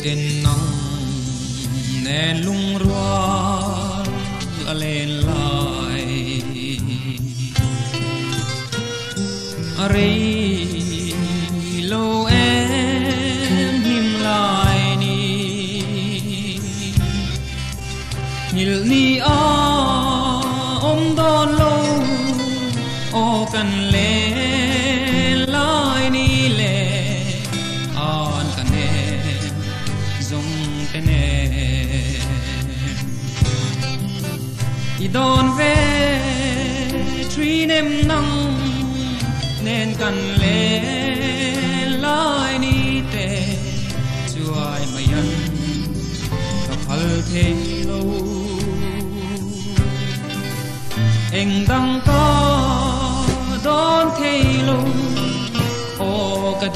trên nắng nè lung roa lên lại rây lâu em him lại nhil ni ôm đón lâu ô cần lệ lại ni lệ an cần em dùng tên em i đón về truy nem nắng nên cần lệ lại ni tê chuai mayan kapal thế lâu anh đang có đón thế lâu ô cái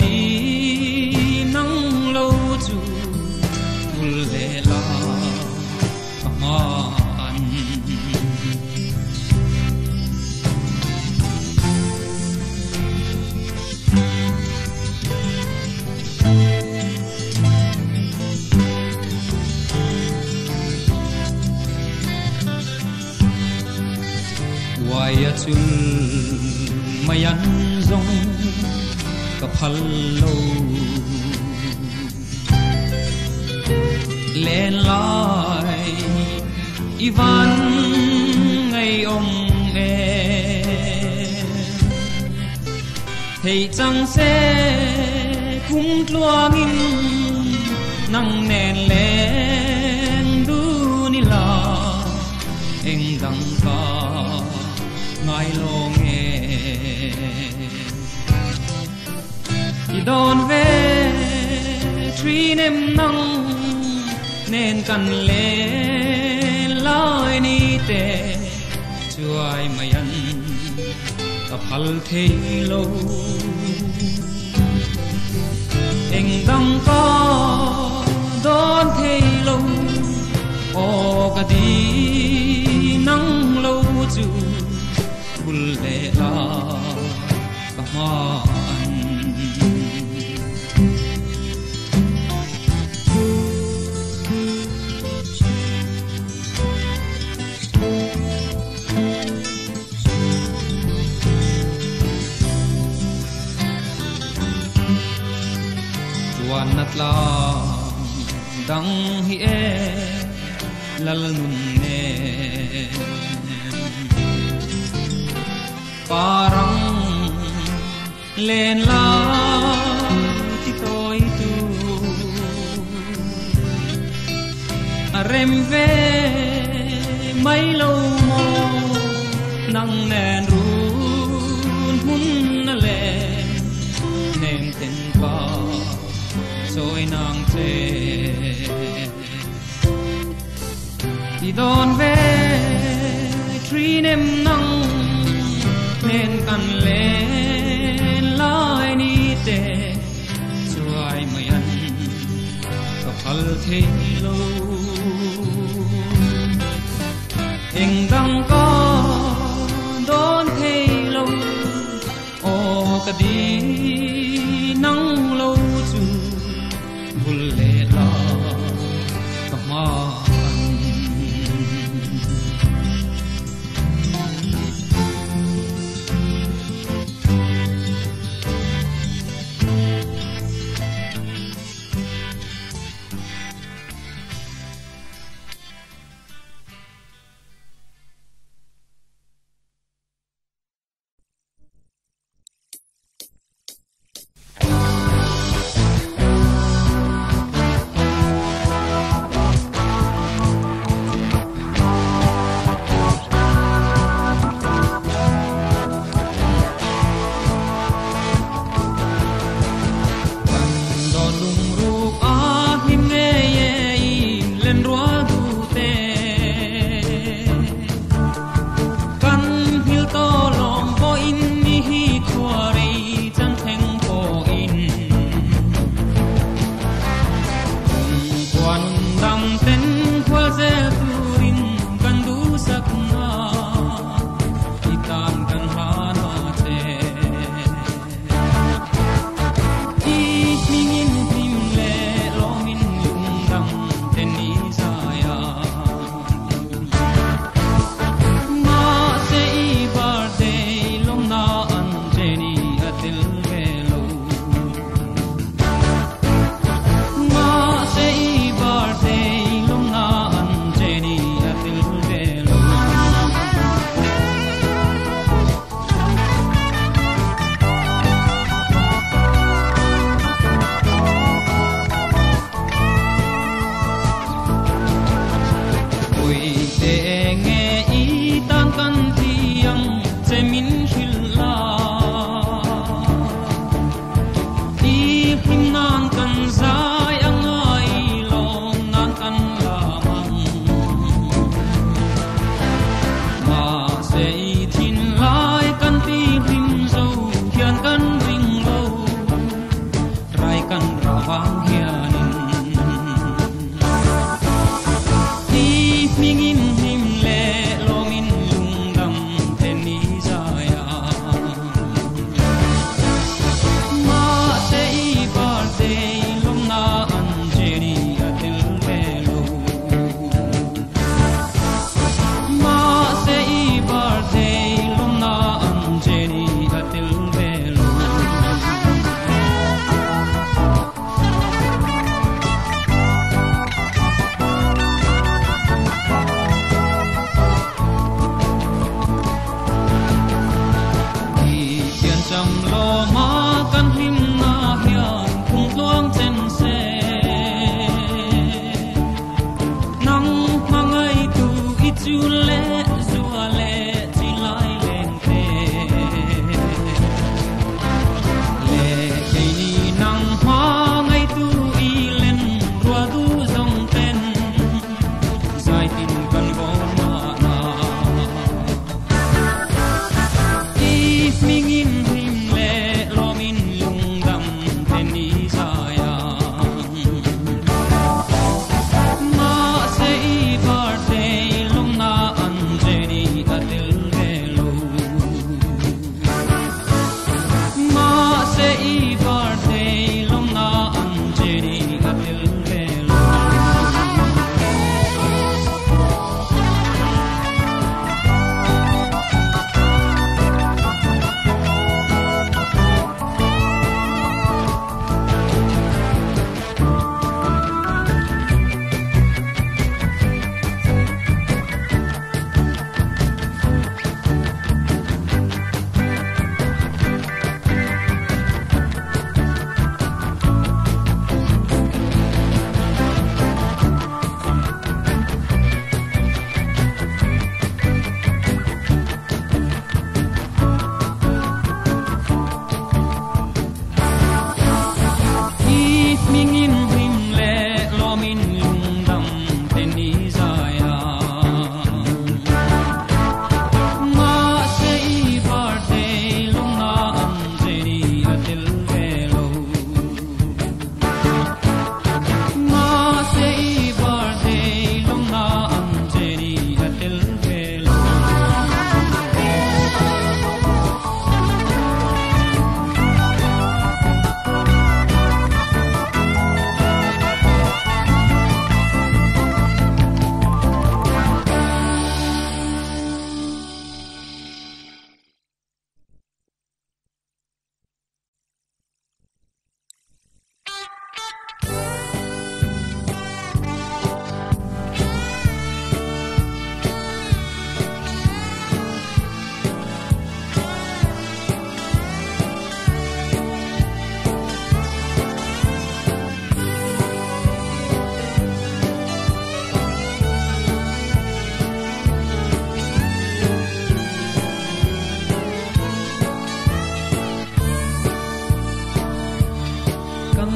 chul mayan zong ka phal lo lên lại ivan ngày ông em thầy chẳng sẽ cũng loa nghìn nắng nền lên du ni la anh đăng ca ngài lo nghe đi đón về truy em nắng nên cần lên lại ni tê chuai mayan tập hal thế lâu anh đăng có đón thế lâu ô cả đi nắng lâu chu bul lệ la cả man Duat lai dang hi e Lallianmawia parang lên la ti toi tu rem ve mai lâu mo nang nen run hun na le nem ten pa soi nang te đi đón về truy em nắng nên cần lên lại ni tê chuai mayan ka phal thế lâu anh đang có đón thế lâu ô cả đi nắng lâu chu bul lệ la ka ma cham lo ma kan him na hian khung luang chen se nang mangai tu i chu le zua le chi lai leng te le ke ni nang ma ngai tu i len rua du zong ten sai tin kan go ma na i mingin him le lo min lung dam ten ni sa ya ma se i par te lung na an je ni atil ve lo ma se i par te lung na an je ni atil ve lo mingin him le lo min lung dam ten ni sa ya ma se i par te lung na an je ni atil ve lo ma se i par te lung na an je ni atil ve lo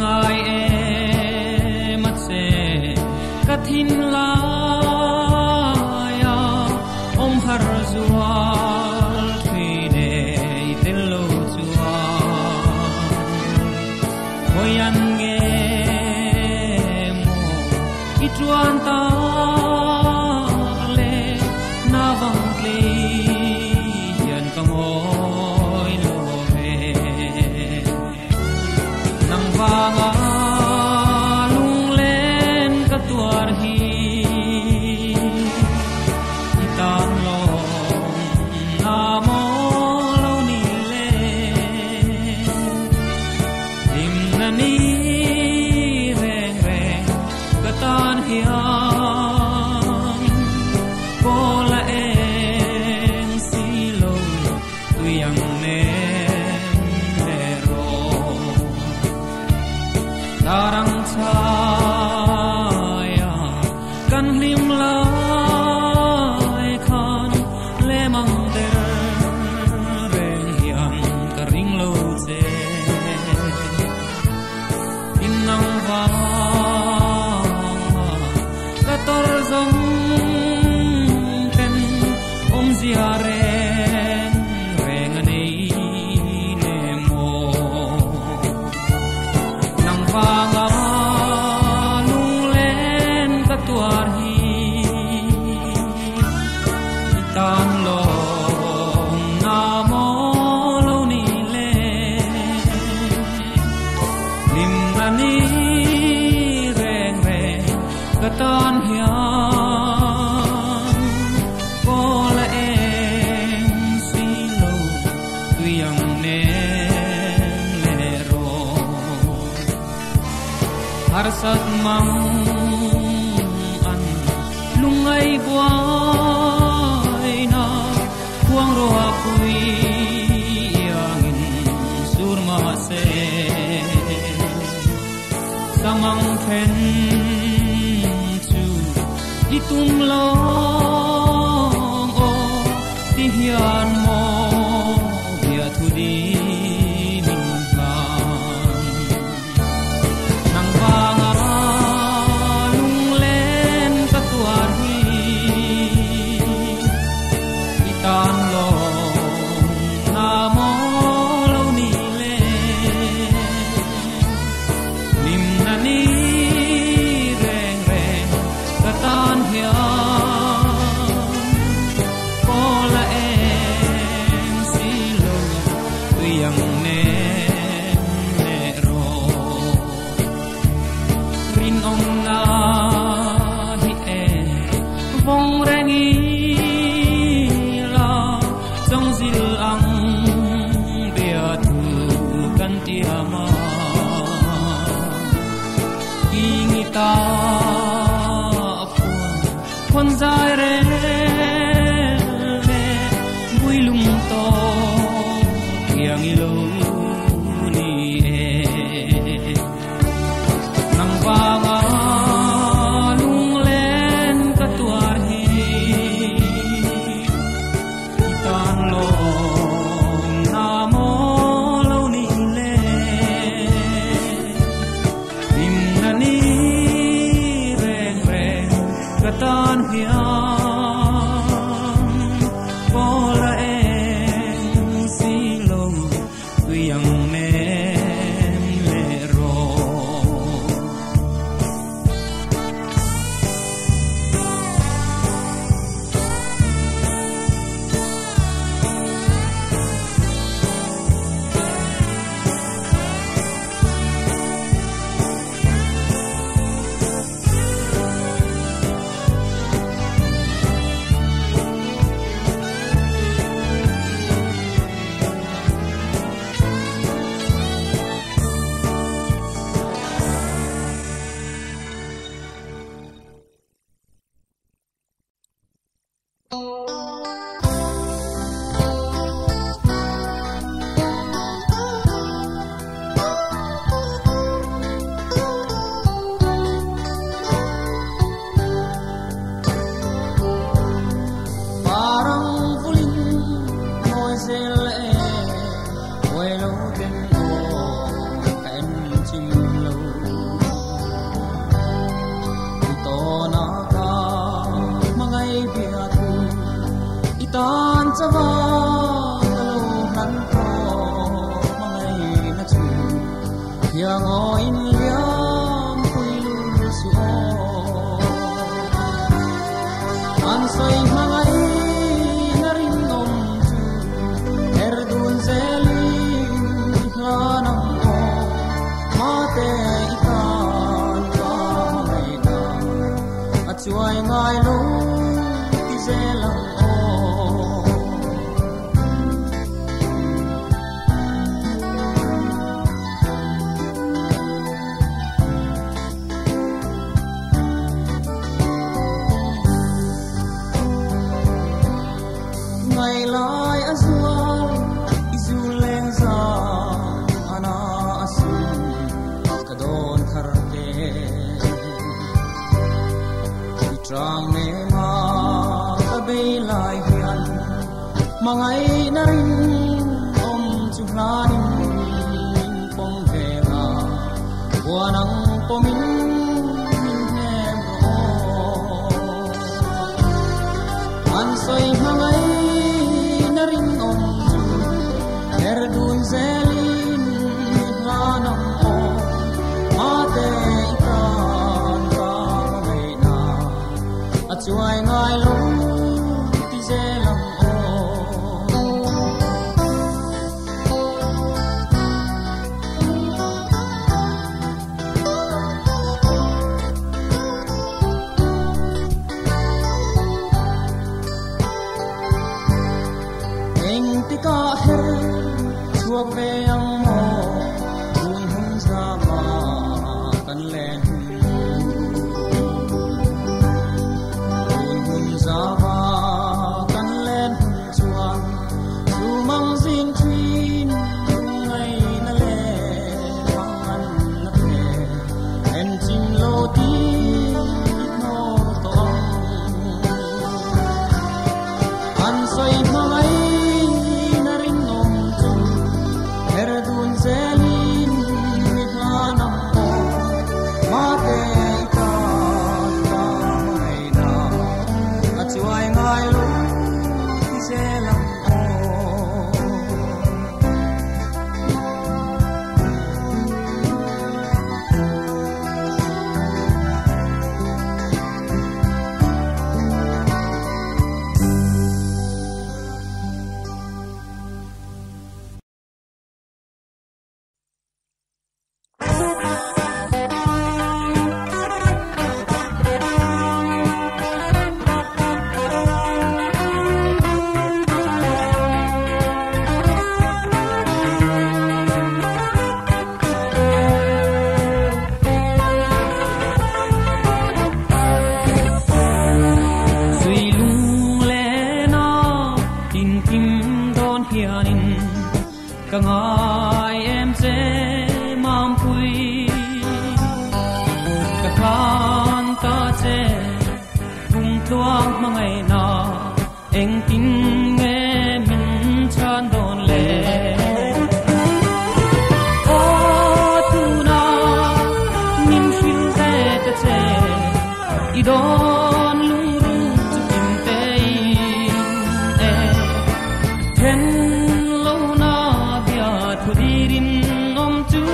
ngai e mat se kathin la ya om har zual thi de tel lo chua hoyan ge mo i chuan ta le na vang le yan ka moi lo ve nang vanga lung len ka tuar hi itang lo na mo lo ni le im na ni reng reng ka tan hian ko la eng si lo tuyang ne darang chaya kan lim lai khan le mang der reng hian ka ring lo che in nang va ka tor zong ten om zia reng nei ne mo nang vanga lung len ka tuar hi tan long na mo lo ni le lim na ni reng reng ka tan hian ko la eng si lo tuyang ne le ro har sat mang an lungai buai na huang ro pui yang in se samang khen chu itum lo o ti hian mo bia thu di min kan nang banga lung len ka tuar hi itan lo na mo lo ni le lim na ni reng reng ka tan hian ko la em si lo tu yang ne ne ro rin ong na hi e vong reng i la trong zil ang bia thu kan tia ma ingita con dài re vui lung to kiang ilu ni e nang vanga lung len ka tuar hi tan lo na mo lo ni le lim na ni reng reng ka tan hian ko la em si lo tu yang nem le ro parang vulin moi zel e quay lâu tên ô kén chim lâu to na ka mangai bia thu itan chawa lo han ko mangai na chu yang o in liam pui lu su an soi mangai na rin om chu erdun zelin hlanam o mate itan ka mangai na achuai ngai lo ti zelang o ngày lai azual izuleng za ana asu kadon kharte trang ne ma kabe lai hian mangai na rin om chu hlanin pong vela wanang pomin min hem ro an soi mangai na rin om chu erdun zelin hlanam o mate ikan ka mangai na achuai ngai lo ti zelang o eng ti ka her chuak ve ang mo hun hun za ma kan len hun hun za ma kan len chuan chu mang zin thin ngai na le cả ngày em sẽ mang vui cả khan ta sẽ cùng tuang mà ngày nào anh tin nghe mình chan đồn lệ ô tu na nim siêu về ta sẽ đi đón lung rung chụp hình tê then lâu na bia thu đi rin om chu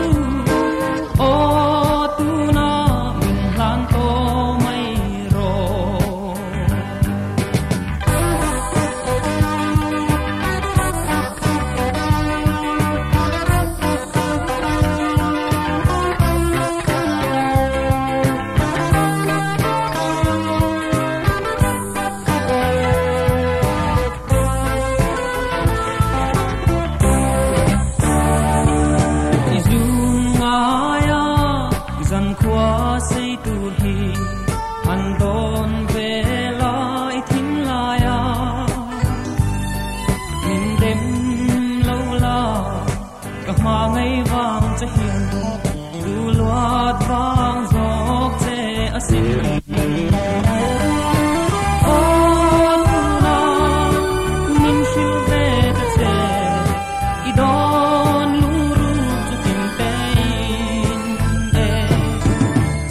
ô tu na mình lan to mai ro hian du luat vang zawk che asin o na min siu ve ta che I don lung ru chu tim te e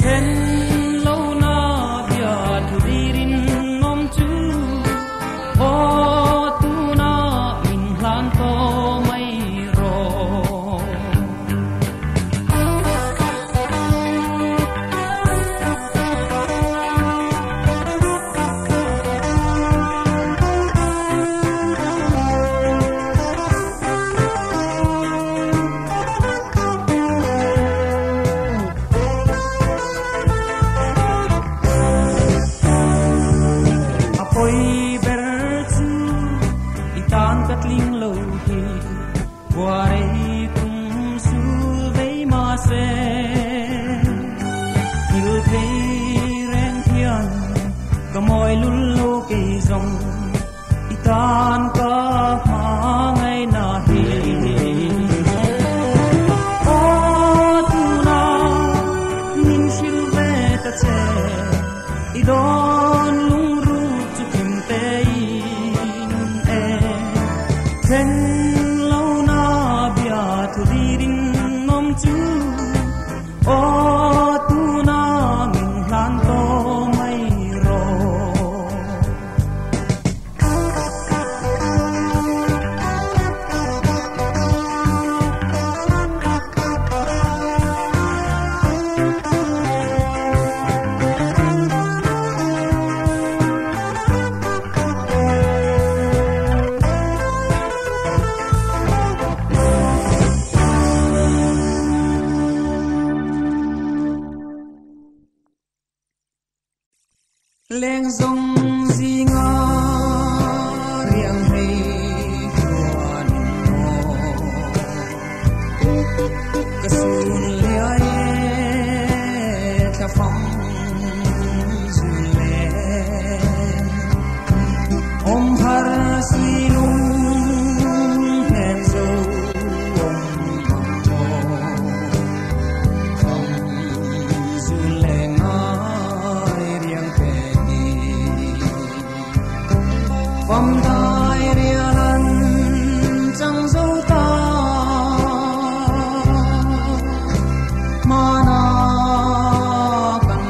ten lo na bia thu dirin nom chu o tu na min hlan to mai ro môi lún lô kỳ rong itan ka ma ngày na hi o tu na min siu ve ta che I don lung ru chu kim te e ten lo na bia thu di rin nom chu o tu na min hlan to leng zong zi nga riang hei chuan mo kasun le ai tha phong zu le om har si lung hen zo om to phong zu le nga Vam dai rian chang zo ta mana kan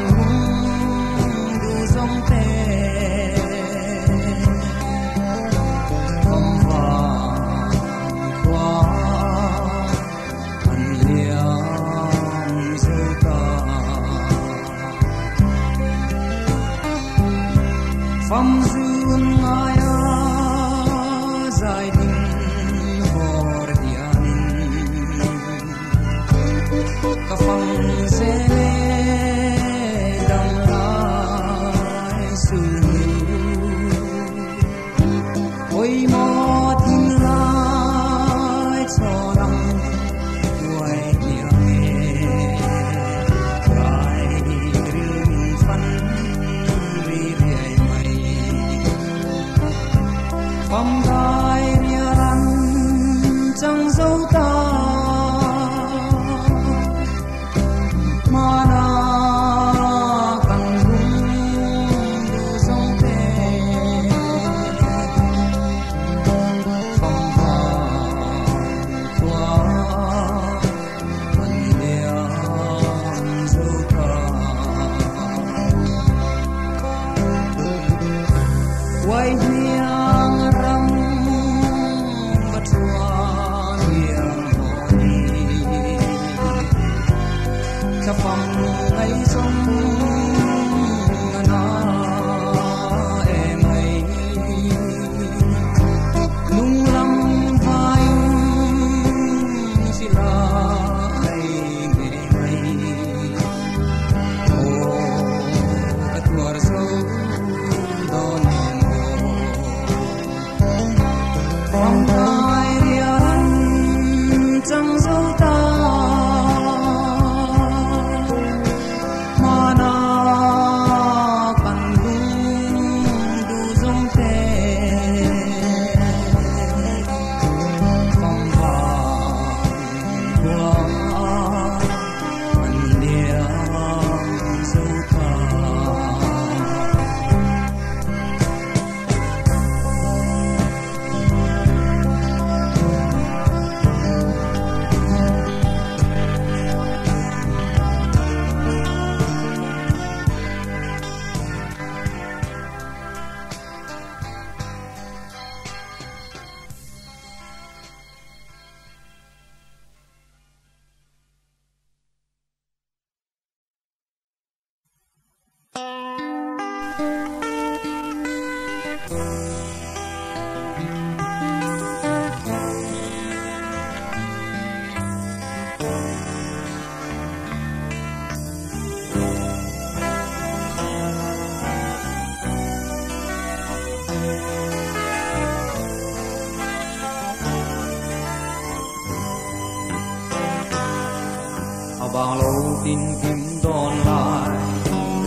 Bang lâu tin kim đòn lại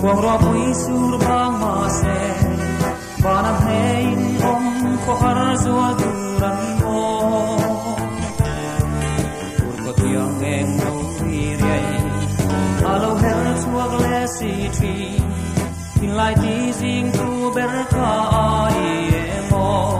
quang roa bui sur bang ma se banam hein om ko har zua duran mo tur ko tiang eng no ri riai alo her chuak le si tri tin lai ti jing tu ber ka ai mo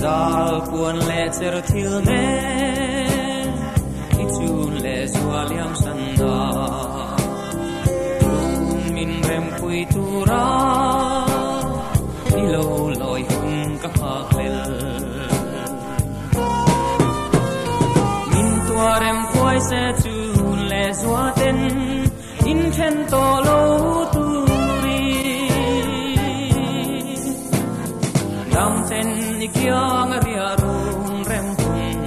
zal puan le cher thil ne ichun le zualiam sanda min rem pui tura ilo loi hun ka haklel min tuarem poi se chun le zuaten in chen to lo turi dam ten ikyang ria rung rem hun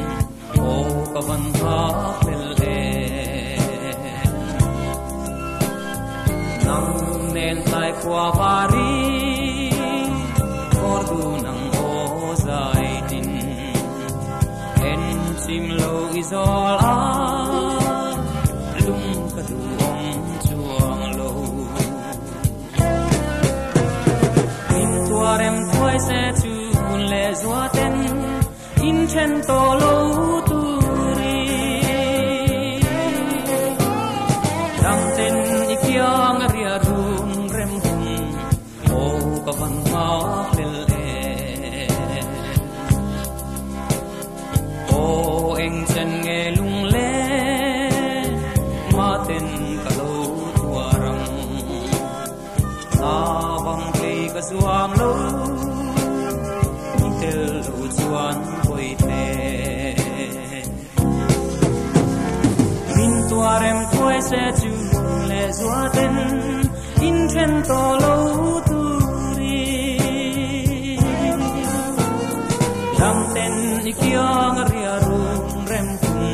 o ka van haklel nen tai kwa pari kordu nang o zainin en sim lo izol a lung ka du ong chuang lo in tuarem thoi se chu le zuaten in chen to lo turi dam ten ikyang ria rung rem hun o ka van haklel o eng chen nge lung le ma ten ka lo tuarang na bang klei ka suam lo tel lo chuan poi te min tuarem thoi se chu le zuaten in chen to lo turi dam ten ikyang ria rung rem hun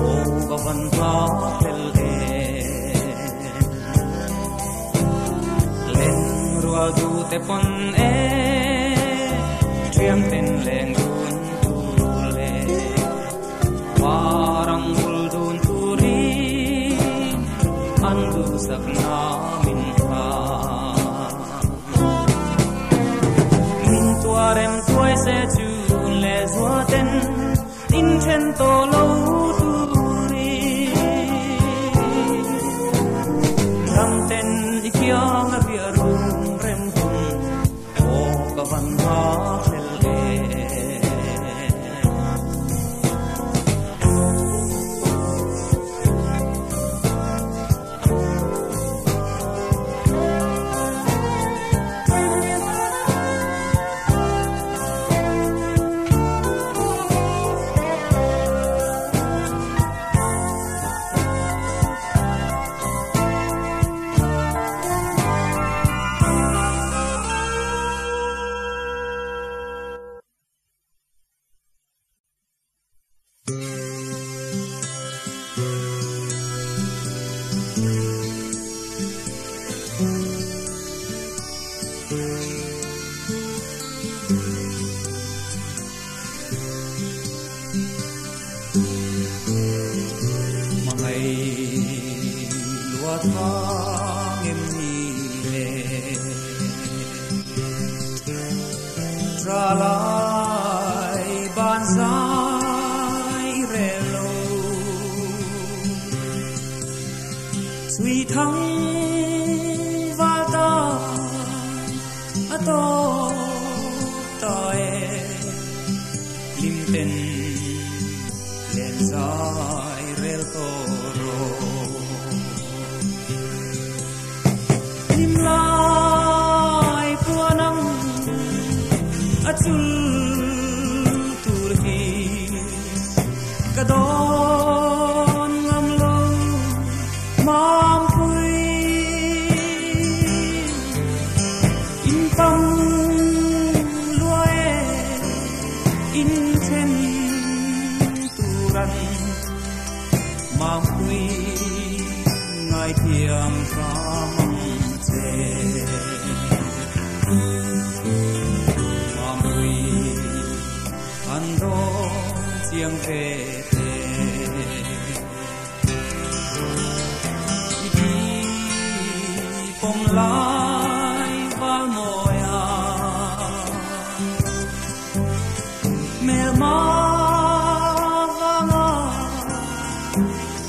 o ka van haklel len rual du te pon triam ten leng dun tu le parang ul dun turi andu sak na min ha min tuarem tuai se chu le zuaten in chen to lo turi dam ten ikyang ria rung rem hun o ka van haklel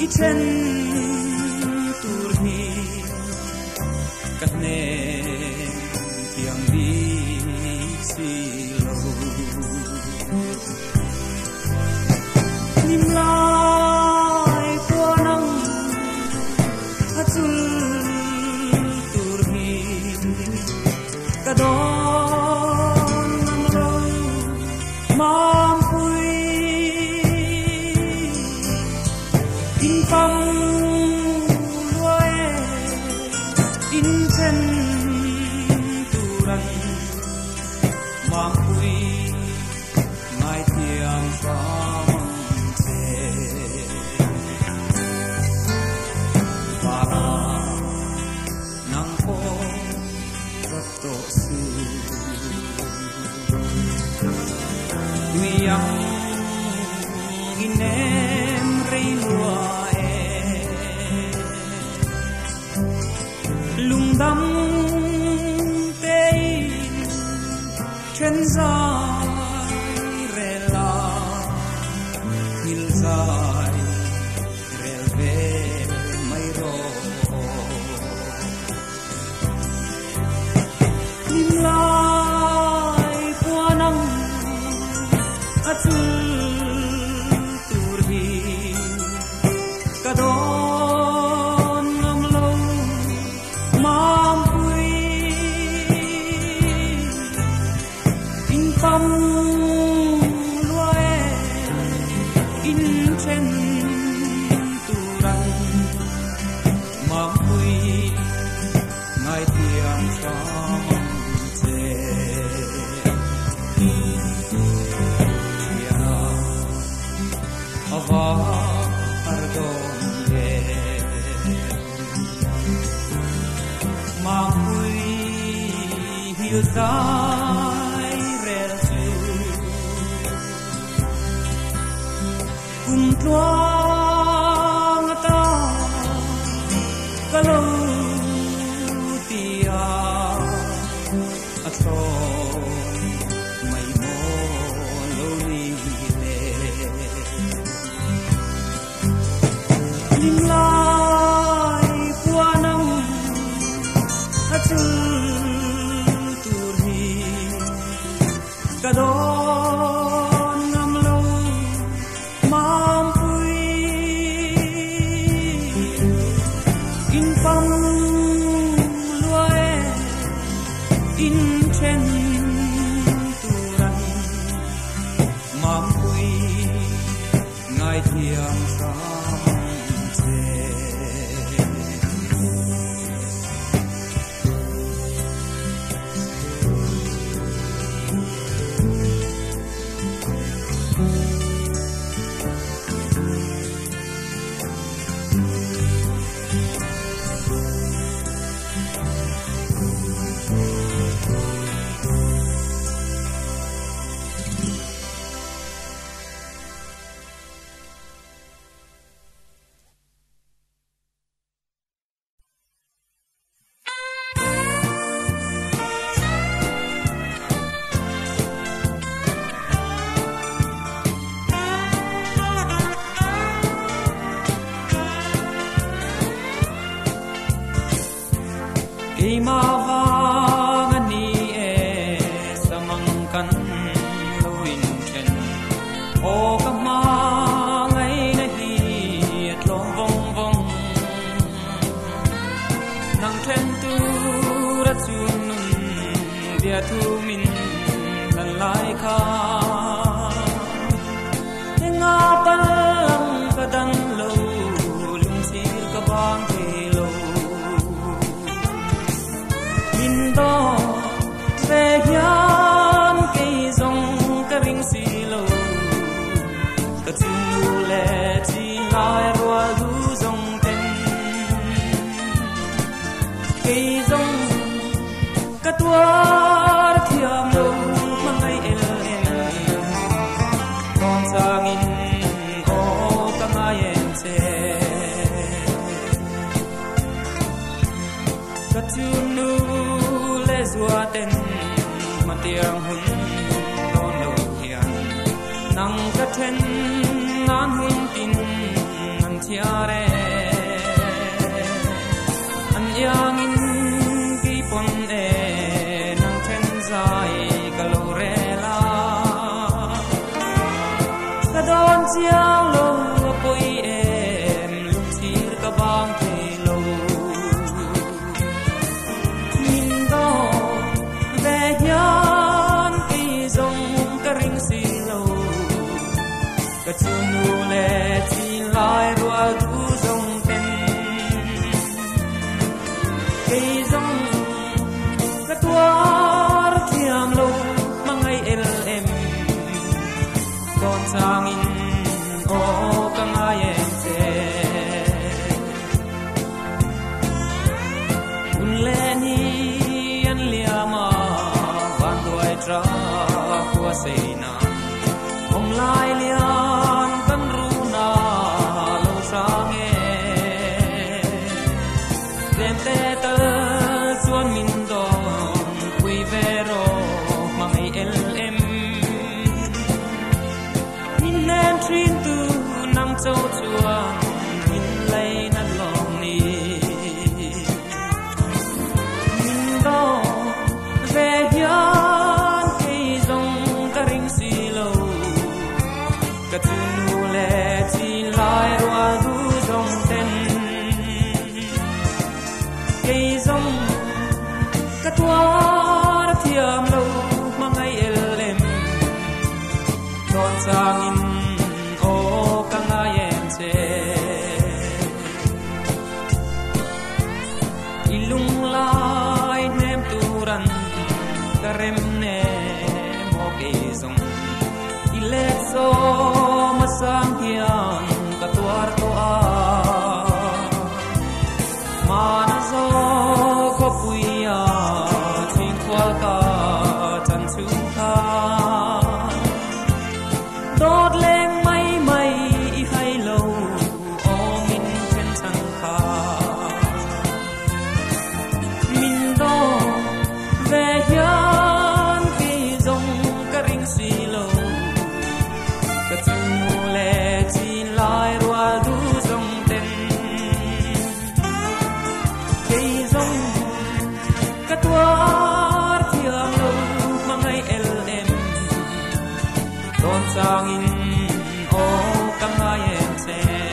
Ichen turhi kahne tiang di silo mam pui in pam loe in chen turan mam pui mai tiang sam se para nang ko to su yang inem rei lua lung dam tei chen zai rela hil zai rel ve mai ro lim lai puanang atul turhi kadon ngamlo mam pui in pam loe in chen turan mam pui ngai tiang sam che ava ardom ye mam pui hil zai rel su kum tuang ta kalau tia atso mai mo lo ni le lim lai puanang atul turhi kadon ngamlo mam pui in pam loe in chen turan mam pui ngai thiam sam che Imavangani samangkan luin chen o kama ngai neih tlong vong vong nang chen tu ra chun nun dia thu min nan lai kha nga palang kadang lo lung sir ka bang lo do về hian cây rong cái ring xì lô cái chim nu lệ chi lai rùa lu rong tên cây rong cái tua thiam lô mang ngày el con sang in ô cả mai em che cái chim nu zua ten matiang hun don lo hian nang ka then nan hun tin nan chiare an yang in ki pon e nang then zai kalorela ka don chiang lo poi em lung sir ka bang ke lo hian ki zong ka ring si lo cả chun nu lệ chi lai rùa du dòng tên cây dòng cả tua thiam lâu mang ngày em con sang in ô căng ai em chê un lên hi an liama van đuôi tra qua xây na ông lai lian căn ru na lâu sang nghe đêm tê tơ chuan min don quy về ro mang ai em min em trin tu nang châu chuan min lấy na lòng ni min do về hian cây dòng ta ring xì lâu cả chun nu lệ chi lai rùa du dòng tên cây dòng cả tua thiam lâu mang ngày em tròn sang in ô căng ai em chê ilung lai nem turan karem ne mo cây dòng ilet so masang hian katuar to a mana zo ko puya chin kwal ka chan chu tha dawt leng mai i hai lo o min chen chang kha min do ve hian ki zong ka ring si lo ka chung le chin lai rua du zong ten cây zong ka tuar thiam lo mang ai em don sang in ô căng ai em chê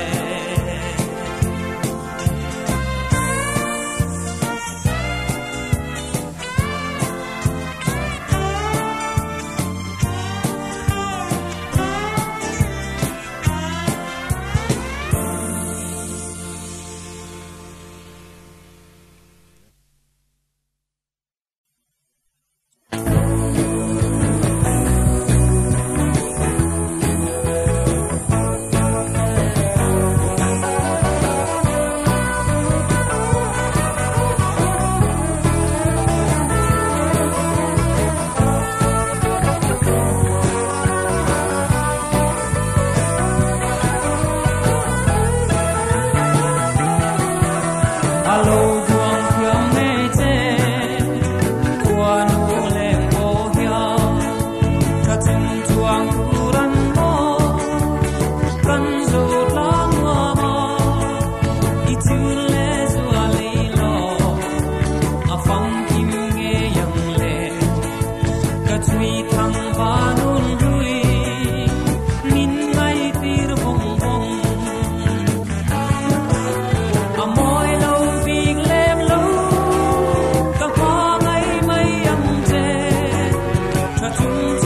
Chunngte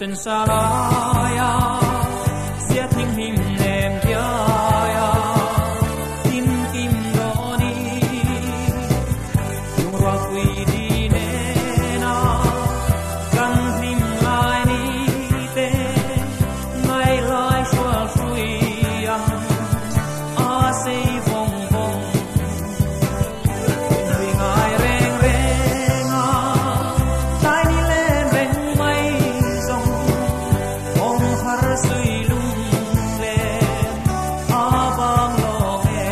sen salaya sia thing him nem ya ya tim kim doni yung ra quy đi ne na kan him lai ni te ngai lai shwa shui yang a sei vong vong ri ngai reng reng a tai ni len reng mai song ong har sui lung le a bang lo e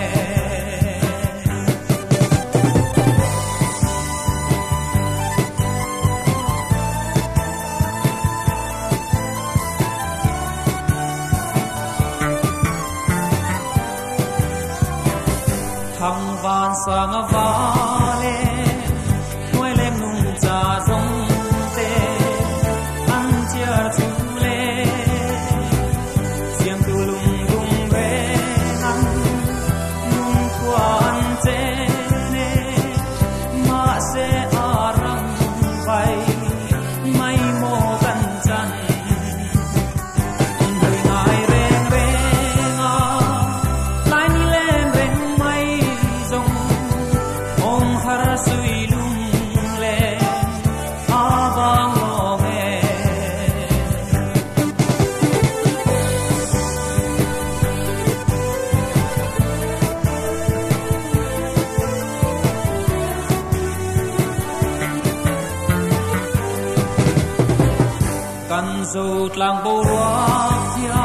thăng van sang va le nuôi lem nung cha rong te ăn chia chu le siam tu lung lung ve nan nung quan che ne ma se arang vai mai mo kan chan người ngài reng reng a lai ni len reng mai dong ong har sui lung le a bang lo me kan zo tlang bo ruak ya